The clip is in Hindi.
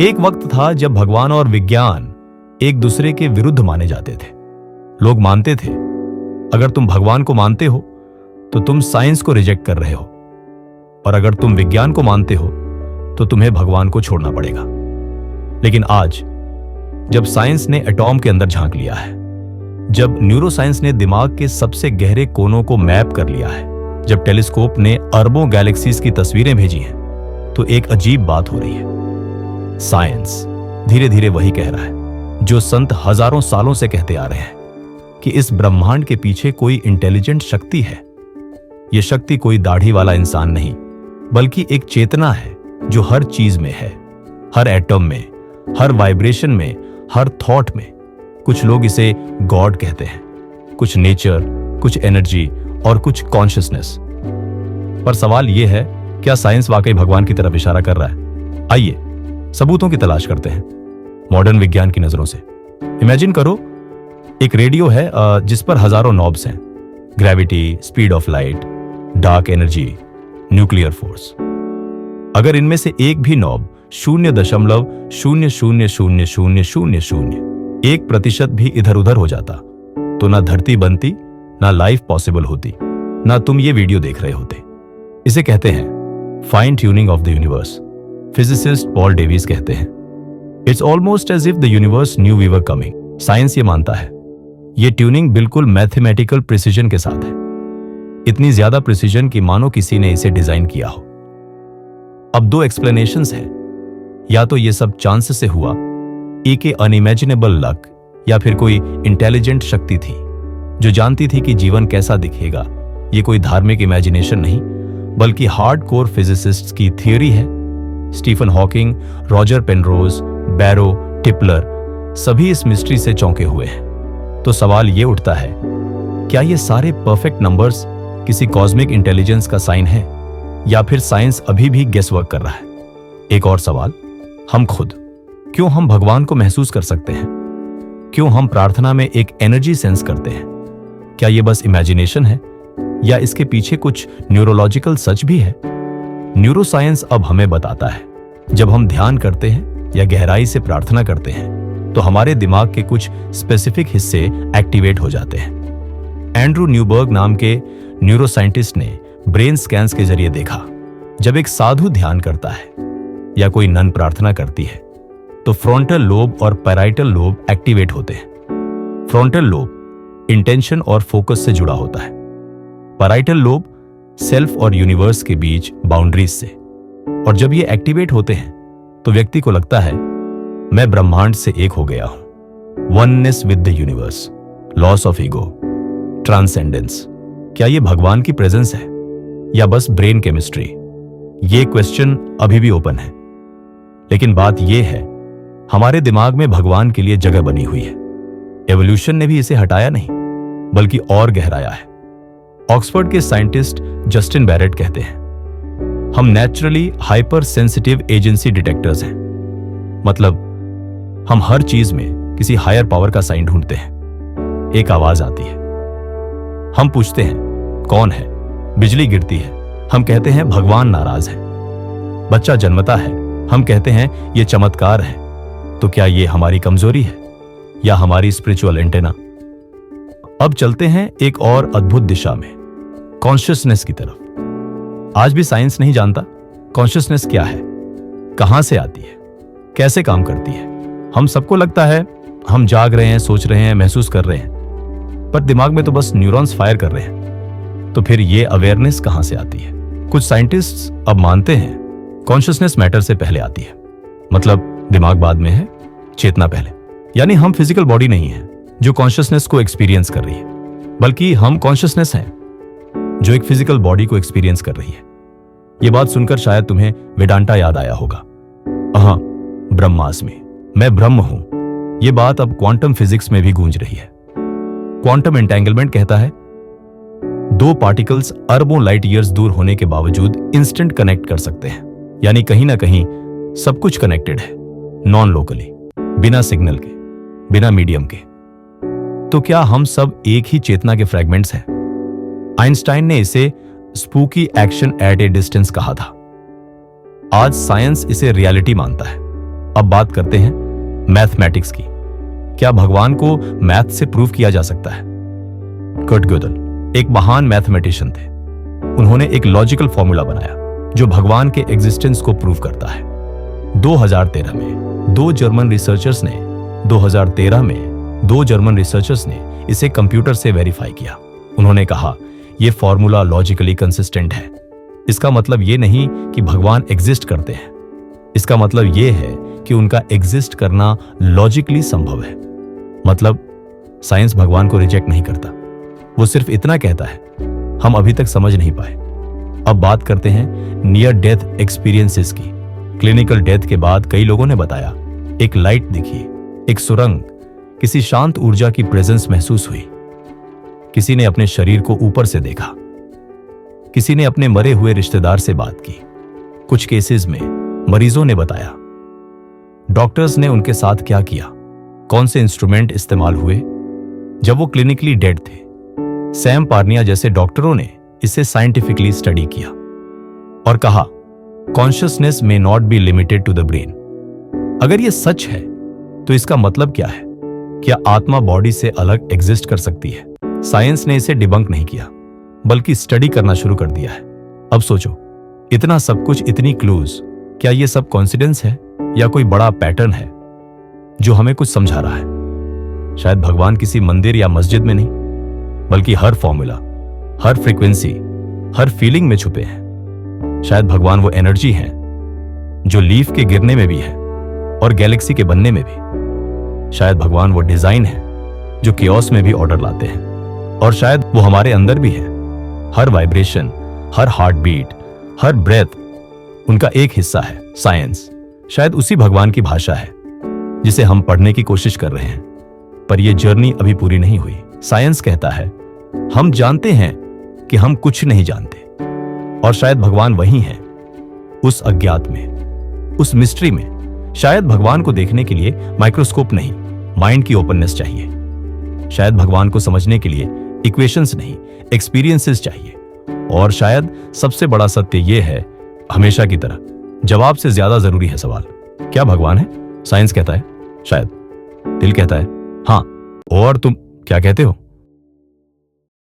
एक वक्त था जब भगवान और विज्ञान एक दूसरे के विरुद्ध माने जाते थे। लोग मानते थे अगर तुम भगवान को मानते हो तो तुम साइंस को रिजेक्ट कर रहे हो, और अगर तुम विज्ञान को मानते हो तो तुम्हें भगवान को छोड़ना पड़ेगा। लेकिन आज जब साइंस ने एटॉम के अंदर झांक लिया है, जब न्यूरोसाइंस ने दिमाग के सबसे गहरे कोनों को मैप कर लिया है, जब टेलीस्कोप ने अरबों गैलेक्सीज की तस्वीरें भेजी हैं, तो एक अजीब बात हो रही है। साइंस धीरे धीरे वही कह रहा है जो संत हजारों सालों से कहते आ रहे हैं कि इस ब्रह्मांड के पीछे कोई इंटेलिजेंट शक्ति है। यह शक्ति कोई दाढ़ी वाला इंसान नहीं, बल्कि एक चेतना है जो हर चीज में है, हर एटम में, हर वाइब्रेशन में, हर थॉट में। कुछ लोग इसे गॉड कहते हैं, कुछ नेचर, कुछ एनर्जी और कुछ कॉन्शियसनेस। पर सवाल यह है, क्या साइंस वाकई भगवान की तरफ इशारा कर रहा है? आइए सबूतों की तलाश करते हैं मॉडर्न विज्ञान की नजरों से। इमेजिन करो एक रेडियो है जिस पर हजारों नॉब्स हैं, gravity, speed of light, dark energy, nuclear force. अगर इनमें से एक भी नॉब 0.0000001% भी इधर उधर हो जाता तो ना धरती बनती, ना लाइफ पॉसिबल होती, ना तुम ये वीडियो देख रहे होते। इसे कहते हैं fine tuning of the universe. Physicist Paul Davies कहते हैं it's almost as if the universe knew we were coming. Science ये मानता है ये ट्यूनिंग बिल्कुल मैथमेटिकल प्रिसीजन के साथ है, इतनी ज्यादा प्रिसीजन कि मानो किसी ने इसे डिजाइन किया हो। अब दो एक्सप्लेनेशंस हैं, या तो ये सब चांस से हुआ, एक अनइमेजिनेबल लक, या फिर कोई इंटेलिजेंट शक्ति थी जो जानती थी कि जीवन कैसा दिखेगा। ये कोई धार्मिक इमेजिनेशन नहीं, बल्कि हार्डकोर फिजिसिस्ट्स की थियरी है। स्टीफन हॉकिंग, रॉजर पेनरोज, बैरो, टिपलर सभी इस मिस्ट्री से चौंके हुए हैं। तो सवाल ये उठता है, क्या ये सारे परफेक्ट नंबर्स किसी कॉस्मिक इंटेलिजेंस का साइन है, या फिर साइंस अभी भी गेसवर्क कर रहा है? एक और सवाल, हम खुद, क्यों हम भगवान को महसूस कर सकते हैं? क्यों हम प्रार्थना में एक एनर्जी सेंस करते हैं? क्या ये बस इमेजिनेशन है, या इसके पीछे कुछ न्यूरोलॉजिकल सच भी है? न्यूरोसाइंस अब हमें बताता है, जब हम ध्यान करते हैं या गहराई से प्रार्थना करते हैं तो हमारे दिमाग के कुछ स्पेसिफिक हिस्से एक्टिवेट हो जाते हैं। एंड्रू न्यूबर्ग नाम के न्यूरोसाइंटिस्ट ने ब्रेन स्कैन्स के जरिए देखा, जब एक साधु ध्यान करता है या कोई नन प्रार्थना करती है तो फ्रंटल लोब और पैराइटल लोब एक्टिवेट होते हैं। फ्रंटल लोब इंटेंशन और फोकस से जुड़ा होता है, पैराइटल लोब सेल्फ और यूनिवर्स के बीच बाउंड्रीज से। और जब ये एक्टिवेट होते हैं तो व्यक्ति को लगता है मैं ब्रह्मांड से एक हो गया हूं, oneness with the universe, loss of ego, transcendence. क्या ये भगवान की प्रेजेंस है या बस ब्रेन केमिस्ट्री? ये क्वेश्चन अभी भी ओपन है। लेकिन बात यह है, हमारे दिमाग में भगवान के लिए जगह बनी हुई है। एवोल्यूशन ने भी इसे हटाया नहीं, बल्कि और गहराया है। ऑक्सफोर्ड के साइंटिस्ट जस्टिन बैरेट कहते हैं हम naturally hyper sensitive agency detectors हैं। मतलब हम हर चीज में किसी हायर पावर का साइन ढूंढते हैं। एक आवाज आती है, हम पूछते हैं कौन है? बिजली गिरती है, हम कहते हैं भगवान नाराज है। बच्चा जन्मता है, हम कहते हैं यह चमत्कार है। तो क्या यह हमारी कमजोरी है या हमारी स्पिरिचुअल एंटेना? अब चलते हैं एक और अद्भुत दिशा में, कॉन्शियसनेस की तरफ। आज भी साइंस नहीं जानता कॉन्शियसनेस क्या है, कहां से आती है, कैसे काम करती है। हम सबको लगता है हम जाग रहे हैं, सोच रहे हैं, महसूस कर रहे हैं, पर दिमाग में तो बस न्यूरॉन्स फायर कर रहे हैं। तो फिर ये अवेयरनेस कहां से आती है? कुछ साइंटिस्ट्स अब मानते हैं कॉन्शियसनेस मैटर से पहले आती है। मतलब दिमाग बाद में है, चेतना पहले। यानी हम फिजिकल बॉडी नहीं है जो कॉन्शियसनेस को एक्सपीरियंस कर रही है, बल्कि हम कॉन्शियसनेस हैं जो एक फिजिकल बॉडी को एक्सपीरियंस कर रही है। यह बात सुनकर शायद तुम्हें वेदांता याद आया होगा। हाँ, ब्रह्मास्मि, मैं ब्रह्म हूं। यह बात अब क्वांटम फिजिक्स में भी गूंज रही है। क्वांटम एंटेंगलमेंट कहता है दो पार्टिकल्स अरबों लाइट ईयर्स दूर होने के बावजूद इंस्टेंट कनेक्ट कर सकते हैं। यानी कहीं ना कहीं सब कुछ कनेक्टेड है, नॉन लोकली, बिना सिग्नल के, बिना मीडियम के। तो क्या हम सब एक ही चेतना के फ्रैगमेंट्स हैं? आइंस्टाइन ने इसे spooky action at A distance कहा था। आज साइंस इसे रियलिटी मानता है। अब बात करते हैं मैथमेटिक्स की। क्या भगवान को मैथ से प्रूव किया जा सकता है? कर्ट gödel एक महान मैथमेटिशियन थे। उन्होंने एक लॉजिकल फॉर्मूला बनाया जो भगवान के एग्जिस्टेंस को प्रूव करता है। 2013 में दो जर्मन रिसर्चर्स ने इसे कंप्यूटर से वेरीफाई किया। उन्होंने कहा यह फॉर्मूला लॉजिकली कंसिस्टेंट है। इसका मतलब यह नहीं कि भगवान एग्जिस्ट करते हैं, इसका मतलब यह है कि उनका एग्जिस्ट करना लॉजिकली संभव है। मतलब साइंस भगवान को रिजेक्ट नहीं करता, वो सिर्फ इतना कहता है हम अभी तक समझ नहीं पाए। अब बात करते हैं नियर डेथ एक्सपीरियंसेस की। क्लिनिकल डेथ के बाद कई लोगों ने बताया एक लाइट दिखी, एक सुरंग, किसी शांत ऊर्जा की प्रेजेंस महसूस हुई। किसी ने अपने शरीर को ऊपर से देखा, किसी ने अपने मरे हुए रिश्तेदार से बात की। कुछ केसेस में मरीजों ने बताया डॉक्टर्स ने उनके साथ क्या किया, कौन से इंस्ट्रूमेंट इस्तेमाल हुए जब वो क्लिनिकली डेड थे। सैम पार्निया जैसे डॉक्टरों ने इसे साइंटिफिकली स्टडी किया और कहा consciousness may not be limited to the brain. अगर ये सच है तो इसका मतलब क्या है? क्या आत्मा बॉडी से अलग एग्जिस्ट कर सकती है? साइंस ने इसे डिबंक नहीं किया बल्कि स्टडी करना शुरू कर दिया है। अब सोचो, इतना सब कुछ, इतनी क्लूज, क्या ये सब कॉन्सिडेंस है या कोई बड़ा पैटर्न है जो हमें कुछ समझा रहा है? शायद भगवान किसी मंदिर या मस्जिद में नहीं, बल्कि हर फॉर्मूला, हर फ्रीक्वेंसी, हर फीलिंग में छुपे हैं। शायद भगवान वो एनर्जी है जो लीफ के गिरने में भी है और गैलेक्सी के बनने में भी। शायद भगवान वो डिजाइन है जो केओस में भी ऑर्डर लाते हैं। और शायद वो हमारे अंदर भी है। हर वाइब्रेशन, हर हार्ट बीट, हर ब्रेथ उनका एक हिस्सा है। साइंस शायद उसी भगवान की भाषा है जिसे हम पढ़ने की कोशिश कर रहे हैं। पर यह जर्नी अभी पूरी नहीं हुई। साइंस कहता है हम जानते हैं कि हम कुछ नहीं जानते, और शायद भगवान वही है, उस अज्ञात में, उस मिस्ट्री में। शायद भगवान को देखने के लिए माइक्रोस्कोप नहीं, माइंड की ओपननेस चाहिए। शायद भगवान को समझने के लिए इक्वेशंस नहीं, एक्सपीरियंसेस चाहिए। और शायद सबसे बड़ा सत्य यह है, हमेशा की तरह जवाब से ज्यादा जरूरी है सवाल, क्या भगवान है? साइंस कहता है शायद, दिल कहता है हाँ, और तुम क्या कहते हो?